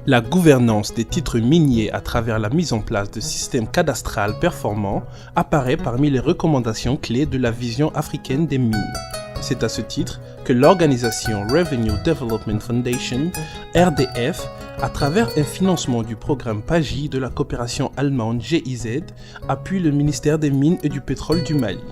La gouvernance des titres miniers à travers la mise en place de systèmes cadastrales performants apparaît parmi les recommandations clés de la vision africaine des mines. C'est à ce titre que l'organisation Revenue Development Foundation, RDF, à travers un financement du programme PAGI de la coopération allemande GIZ, appuie le ministère des Mines et du Pétrole du Mali.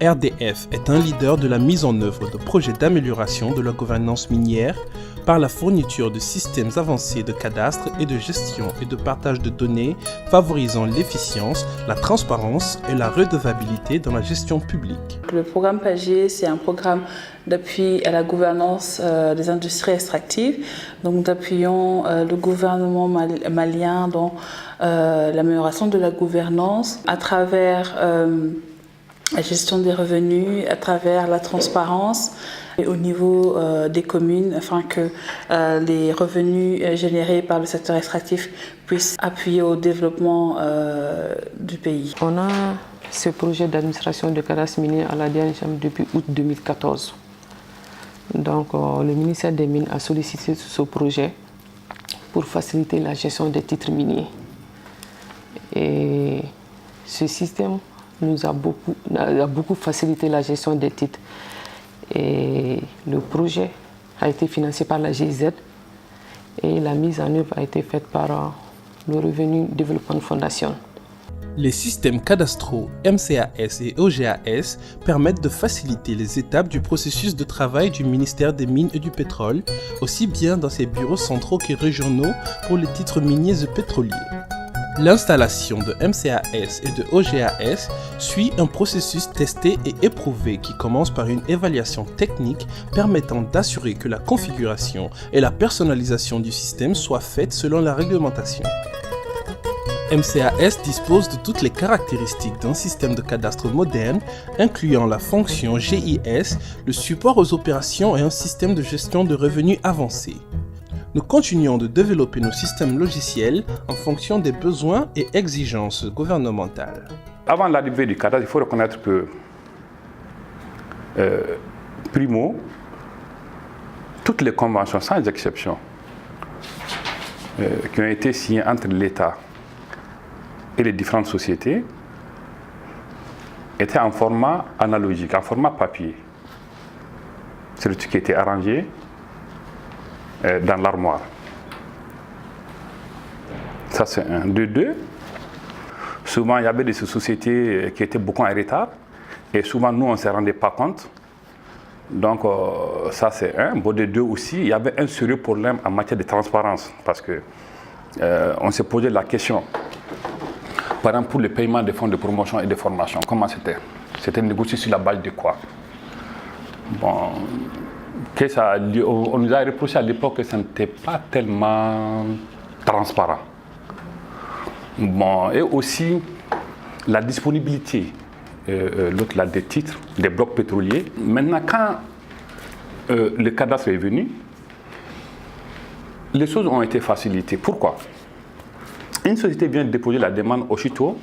RDF est un leader de la mise en œuvre de projets d'amélioration de la gouvernance minière par la fourniture de systèmes avancés de cadastre et de gestion et de partage de données favorisant l'efficience, la transparence et la redevabilité dans la gestion publique. Le programme PAGI, c'est un programme d'appui à la gouvernance des industries extractives. Donc nous appuyons le gouvernement malien dans l'amélioration de la gouvernance à travers la gestion des revenus, à travers la transparence et au niveau des communes afin que les revenus générés par le secteur extractif puissent appuyer au développement du pays. On a ce projet d'administration de cadastre minier à la DNCM depuis août 2014. Donc le ministère des Mines a sollicité ce projet pour faciliter la gestion des titres miniers. Et ce système nous a beaucoup facilité la gestion des titres. Et le projet a été financé par la GIZ et la mise en œuvre a été faite par le Revenue Development Foundation. Les systèmes cadastraux MCAS et OGAS permettent de faciliter les étapes du processus de travail du ministère des Mines et du Pétrole, aussi bien dans ses bureaux centraux que régionaux pour les titres miniers et pétroliers. L'installation de MCAS et de OGAS suit un processus testé et éprouvé qui commence par une évaluation technique permettant d'assurer que la configuration et la personnalisation du système soient faites selon la réglementation. MCAS dispose de toutes les caractéristiques d'un système de cadastre moderne, incluant la fonction GIS, le support aux opérations et un système de gestion de revenus avancé. Nous continuons de développer nos systèmes logiciels en fonction des besoins et exigences gouvernementales. Avant l'arrivée du cadastre, il faut reconnaître que, primo, toutes les conventions, sans exception, qui ont été signées entre l'État et les différentes sociétés, étaient en format analogique, en format papier. C'est le truc qui était arrangé dans l'armoire. Ça, c'est un. De deux, souvent, il y avait des sociétés qui étaient beaucoup en retard et souvent, nous, on ne se rendait pas compte. Donc, ça, c'est un. Bon, de deux aussi, il y avait un sérieux problème en matière de transparence parce que on s'est posé la question. Par exemple, pour le paiement des fonds de promotion et de formation, comment c'était? C'était négocié sur la base de quoi? Bon. On nous a reproché à l'époque que ça n'était pas tellement transparent. Bon, et aussi la disponibilité l'autre là, des titres, des blocs pétroliers. Maintenant, quand le cadastre est venu, les choses ont été facilitées. Pourquoi? Une société vient de déposer la demande au CHITO,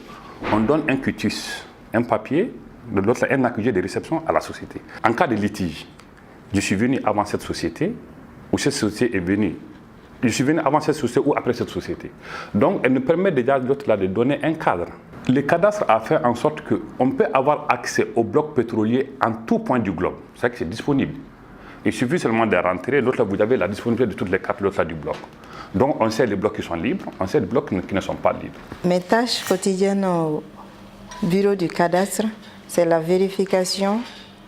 on donne un quitus, un papier, de l'autre un accusé de réception à la société. En cas de litige, je suis venu avant cette société, ou cette société est venue. Je suis venu avant cette société ou après cette société. Donc, elle nous permet déjà de donner un cadre. Le cadastre a fait en sorte qu'on peut avoir accès aux blocs pétroliers en tout point du globe. C'est-à-dire que c'est disponible. Il suffit seulement de rentrer, l'autre vous avez la disponibilité de toutes les cartes l'autre du bloc. Donc, on sait les blocs qui sont libres, on sait les blocs qui ne sont pas libres. Mes tâches quotidiennes au bureau du cadastre, c'est la vérification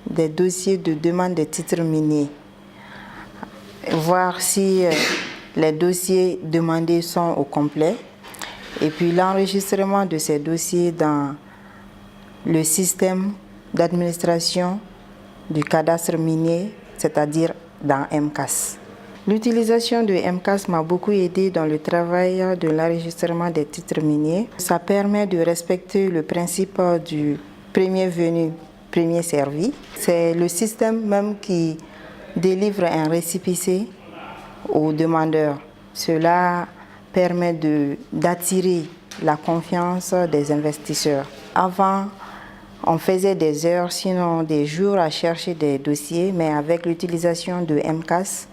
des dossiers de demande de titres miniers. Voir si les dossiers demandés sont au complet. Et puis l'enregistrement de ces dossiers dans le système d'administration du cadastre minier, c'est-à-dire dans MCAS. L'utilisation de MCAS m'a beaucoup aidé dans le travail de l'enregistrement des titres miniers. Ça permet de respecter le principe du premier venu, premier servi. C'est le système même qui délivre un récépissé aux demandeurs. Cela permet d'attirer la confiance des investisseurs. Avant, on faisait des heures, sinon des jours à chercher des dossiers, mais avec l'utilisation de MCAS,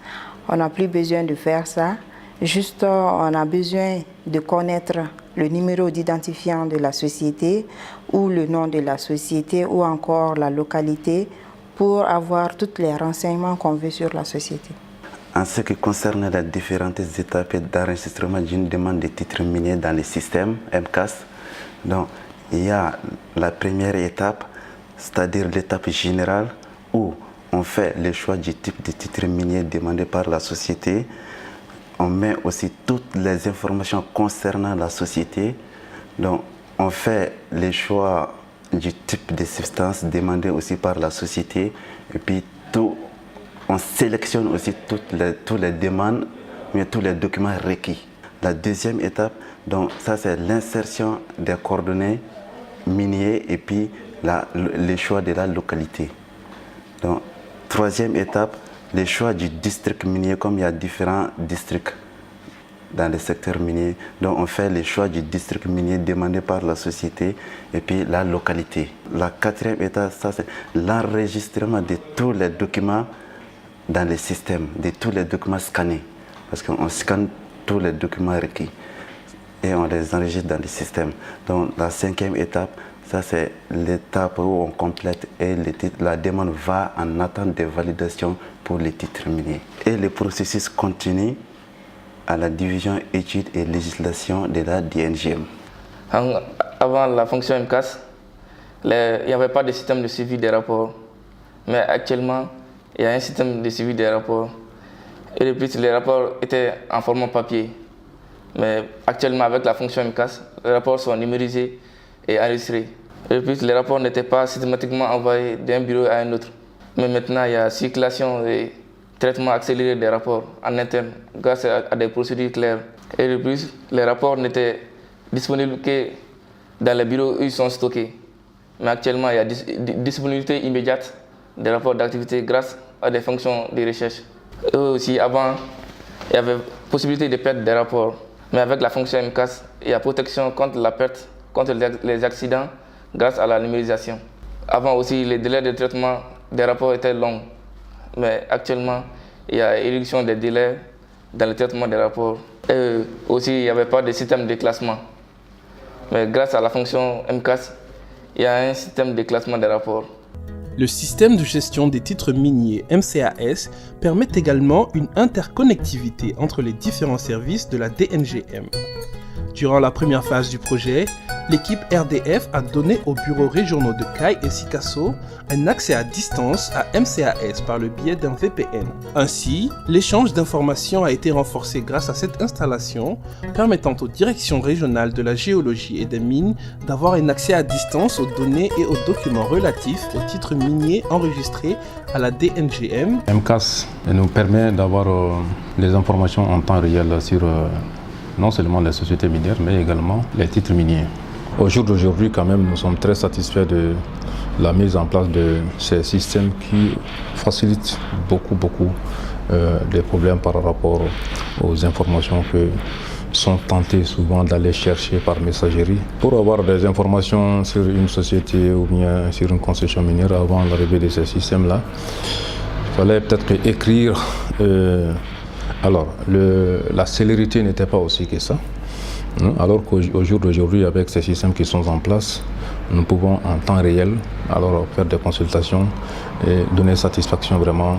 on n'a plus besoin de faire ça. Juste, on a besoin de connaître le numéro d'identifiant de la société ou le nom de la société ou encore la localité pour avoir tous les renseignements qu'on veut sur la société. En ce qui concerne les différentes étapes d'enregistrement d'une demande de titre minier dans le système MCAS, donc, il y a la première étape, c'est-à-dire l'étape générale où on fait le choix du type de titre minier demandé par la société. On met aussi toutes les informations concernant la société. Donc, on fait le choix du type de substance demandé aussi par la société. Et puis, on sélectionne aussi toutes les demandes, mais tous les documents requis. La deuxième étape, donc, ça c'est l'insertion des coordonnées miniers et puis le choix de la localité. Donc, troisième étape, le choix du district minier, comme il y a différents districts dans le secteur minier. Donc on fait le choix du district minier demandé par la société et puis la localité. La quatrième étape, ça c'est l'enregistrement de tous les documents dans le système, de tous les documents scannés. Parce qu'on scanne tous les documents requis et on les enregistre dans le système. Donc la cinquième étape, ça c'est l'étape où on complète et la demande va en attente de validation pour les titres miniers. Et le processus continue à la division études et législation de la DNGM. Avant la fonction MCAS, il n'y avait pas de système de suivi des rapports. Mais actuellement, il y a un système de suivi des rapports. Et de plus, les rapports étaient en format papier. Mais actuellement, avec la fonction MCAS, les rapports sont numérisés et enregistrés. Et de plus, les rapports n'étaient pas systématiquement envoyés d'un bureau à un autre. Mais maintenant, il y a circulation et traitement accéléré des rapports en interne grâce à des procédures claires. Et de plus, les rapports n'étaient disponibles que dans les bureaux où ils sont stockés. Mais actuellement, il y a disponibilité immédiate des rapports d'activité grâce à des fonctions de recherche. Et aussi, avant, il y avait possibilité de perdre des rapports. Mais avec la fonction MCAS, il y a protection contre la perte, contre les accidents grâce à la numérisation. Avant aussi, les délais de traitement des rapports étaient longs. Mais actuellement, il y a réduction des délais dans le traitement des rapports. Et aussi, il n'y avait pas de système de classement. Mais grâce à la fonction MCAS, il y a un système de classement des rapports. Le système de gestion des titres miniers MCAS permet également une interconnectivité entre les différents services de la DNGM. Durant la première phase du projet, l'équipe RDF a donné aux bureaux régionaux de CAI et Sikasso un accès à distance à MCAS par le biais d'un VPN. Ainsi, l'échange d'informations a été renforcé grâce à cette installation, permettant aux directions régionales de la géologie et des mines d'avoir un accès à distance aux données et aux documents relatifs aux titres miniers enregistrés à la DNGM. MCAS nous permet d'avoir les informations en temps réel sur non seulement les sociétés minières, mais également les titres miniers. Au jour d'aujourd'hui, quand même, nous sommes très satisfaits de la mise en place de ces systèmes qui facilitent beaucoup les problèmes par rapport aux informations que sont tentés souvent d'aller chercher par messagerie. Pour avoir des informations sur une société ou bien sur une concession minière avant l'arrivée de ces systèmes-là, il fallait peut-être écrire. Alors, la célérité n'était pas aussi que ça. Alors qu'au jour d'aujourd'hui, avec ces systèmes qui sont en place, nous pouvons en temps réel alors faire des consultations et donner satisfaction vraiment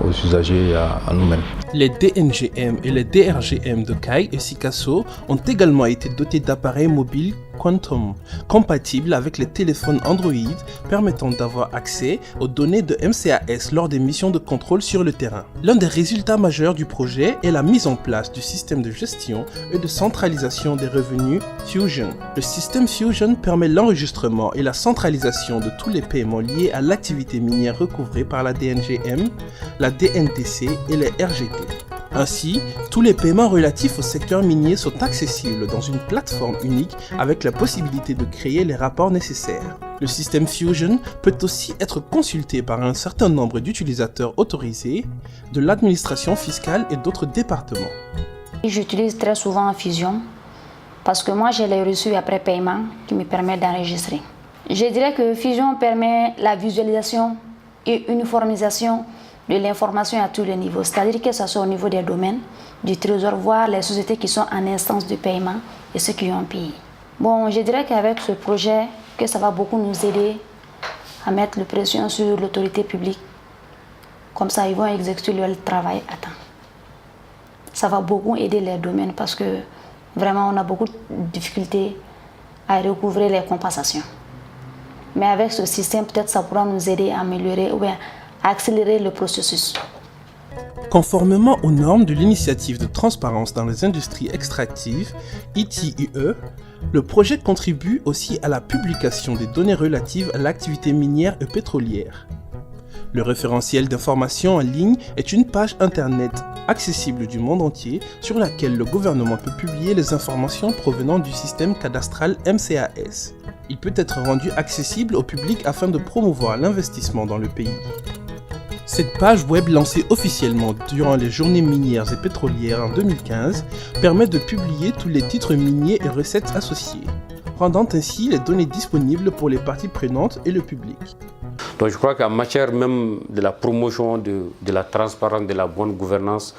aux usagers et à nous-mêmes. Les DNGM et les DRGM de CAI et Sikasso ont également été dotés d'appareils mobiles Quantum, compatibles avec les téléphones Android, permettant d'avoir accès aux données de MCAS lors des missions de contrôle sur le terrain. L'un des résultats majeurs du projet est la mise en place du système de gestion et de centralisation des revenus Fusion. Le système Fusion permet l'enregistrement et la centralisation de tous les paiements liés à l'activité minière recouvrée par la DNGM, la DNTC et les RGT. Ainsi, tous les paiements relatifs au secteur minier sont accessibles dans une plateforme unique avec la possibilité de créer les rapports nécessaires. Le système Fusion peut aussi être consulté par un certain nombre d'utilisateurs autorisés, de l'administration fiscale et d'autres départements. J'utilise très souvent Fusion parce que moi j'ai les reçus après paiement qui me permettent d'enregistrer. Je dirais que Fusion permet la visualisation et uniformisation de l'information à tous les niveaux, c'est-à-dire que ce soit au niveau des domaines, du trésor, voire les sociétés qui sont en instance de paiement et ceux qui ont payé. Bon, je dirais qu'avec ce projet, que ça va beaucoup nous aider à mettre la pression sur l'autorité publique. Comme ça, ils vont exécuter leur travail à temps. Ça va beaucoup aider les domaines parce que vraiment, on a beaucoup de difficultés à recouvrer les compensations. Mais avec ce système, peut-être ça pourra nous aider à améliorer ou bien à accélérer le processus. Conformément aux normes de l'initiative de transparence dans les industries extractives, ITIE, le projet contribue aussi à la publication des données relatives à l'activité minière et pétrolière. Le référentiel d'information en ligne est une page internet accessible du monde entier sur laquelle le gouvernement peut publier les informations provenant du système cadastral MCAS. Il peut être rendu accessible au public afin de promouvoir l'investissement dans le pays. Cette page web lancée officiellement durant les journées minières et pétrolières en 2015 permet de publier tous les titres miniers et recettes associées, rendant ainsi les données disponibles pour les parties prenantes et le public. Donc je crois qu'en matière même de la promotion de la transparence, de la bonne gouvernance,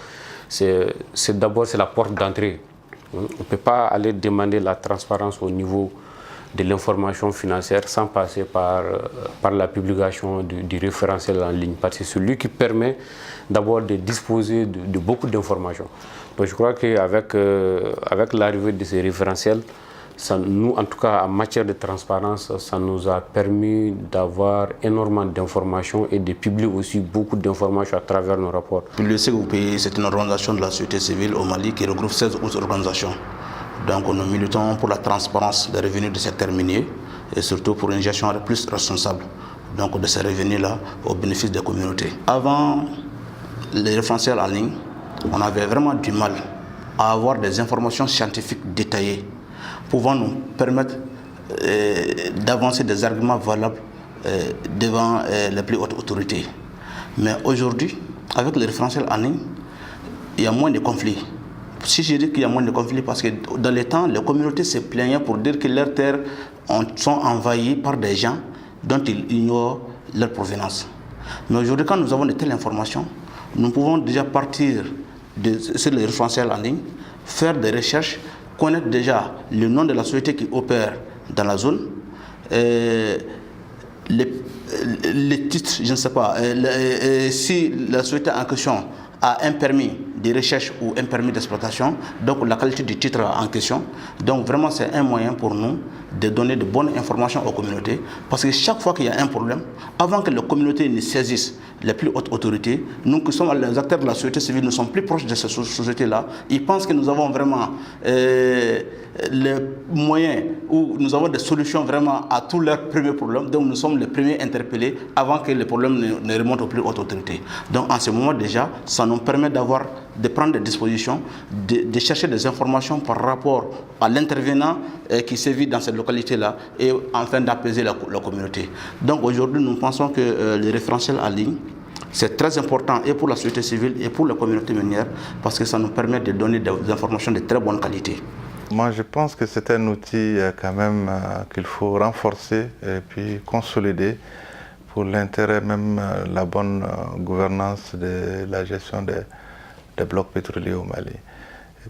c'est la porte d'entrée. On ne peut pas aller demander la transparence au niveau de l'information financière sans passer par la publication du référentiel en ligne. Parce que c'est celui qui permet d'abord de disposer de beaucoup d'informations. Donc je crois qu'avec avec l'arrivée de ces référentiels, nous, en tout cas en matière de transparence, ça nous a permis d'avoir énormément d'informations et de publier aussi beaucoup d'informations à travers nos rapports. Le COPI, c'est une organisation de la société civile au Mali qui regroupe 16 autres organisations. Donc nous militons pour la transparence des revenus du secteur minier et surtout pour une gestion plus responsable donc, de ces revenus-là au bénéfice des communautés. Avant les référentiels en ligne, on avait vraiment du mal à avoir des informations scientifiques détaillées pouvant nous permettre d'avancer des arguments valables devant les plus hautes autorités. Mais aujourd'hui, avec les référentiels en ligne, il y a moins de conflits. Si je dis qu'il y a moins de conflits, parce que dans les temps, les communautés se plaignaient pour dire que leurs terres sont envahies par des gens dont ils ignorent leur provenance. Mais aujourd'hui, quand nous avons de telles informations, nous pouvons déjà partir sur les référentiels en ligne, faire des recherches, connaître déjà le nom de la société qui opère dans la zone, les titres, je ne sais pas, si la société en question a un permis de recherche ou un permis d'exploitation, donc la qualité du titre en question. Donc vraiment c'est un moyen pour nous de donner de bonnes informations aux communautés, parce que chaque fois qu'il y a un problème, avant que les communautés ne saisissent les plus hautes autorités, nous qui sommes les acteurs de la société civile, nous sommes plus proches de ces sociétés-là. Ils pensent que nous avons vraiment les moyens où nous avons des solutions vraiment à tous leurs premiers problèmes, donc nous sommes les premiers interpellés avant que les problèmes ne remontent aux plus hautes autorités. Donc en ce moment déjà, ça nous permet de prendre des dispositions, de chercher des informations par rapport à l'intervenant qui sévit dans cette localité-là et enfin d'apaiser la communauté. Donc aujourd'hui, nous pensons que les référentiels en ligne, c'est très important et pour la société civile et pour la communauté minière parce que ça nous permet de donner des informations de très bonne qualité. Moi, je pense que c'est un outil quand même qu'il faut renforcer et puis consolider pour l'intérêt même la bonne gouvernance de la gestion des blocs pétroliers au Mali.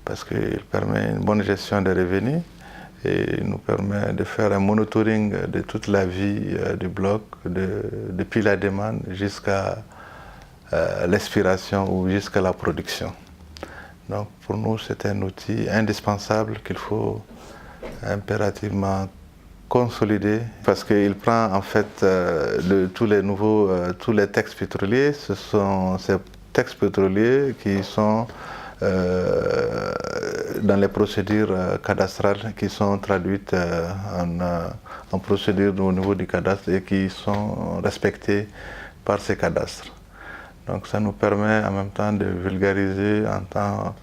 Parce qu'il permet une bonne gestion des revenus et il nous permet de faire un monitoring de toute la vie du bloc, depuis la demande jusqu'à l'expiration ou jusqu'à la production. Donc pour nous, c'est un outil indispensable qu'il faut impérativement consolider parce qu'il prend en fait tous les textes pétroliers. Ce sont ces textes pétroliers qui sont dans les procédures cadastrales qui sont traduites en procédures au niveau du cadastre et qui sont respectées par ces cadastres. Donc ça nous permet en même temps de vulgariser en temps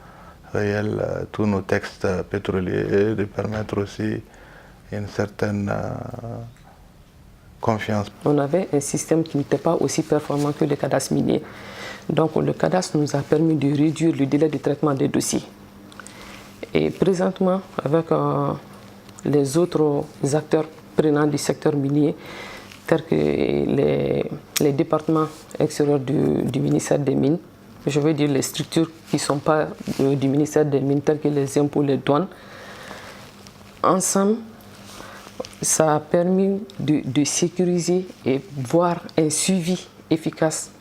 réel tous nos textes pétroliers et de permettre aussi une certaine confiance. On avait un système qui n'était pas aussi performant que le cadastre minier. Donc le cadastre nous a permis de réduire le délai de traitement des dossiers. Et présentement, avec les autres acteurs prenants du secteur minier, tels que les départements extérieurs du ministère des Mines, je veux dire les structures qui ne sont pas du ministère des Mines, telles que les impôts, les douanes. Ensemble, ça a permis de sécuriser et voir un suivi efficace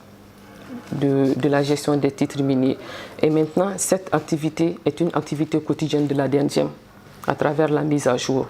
de la gestion des titres miniers. Et maintenant, cette activité est une activité quotidienne de la DNGM à travers la mise à jour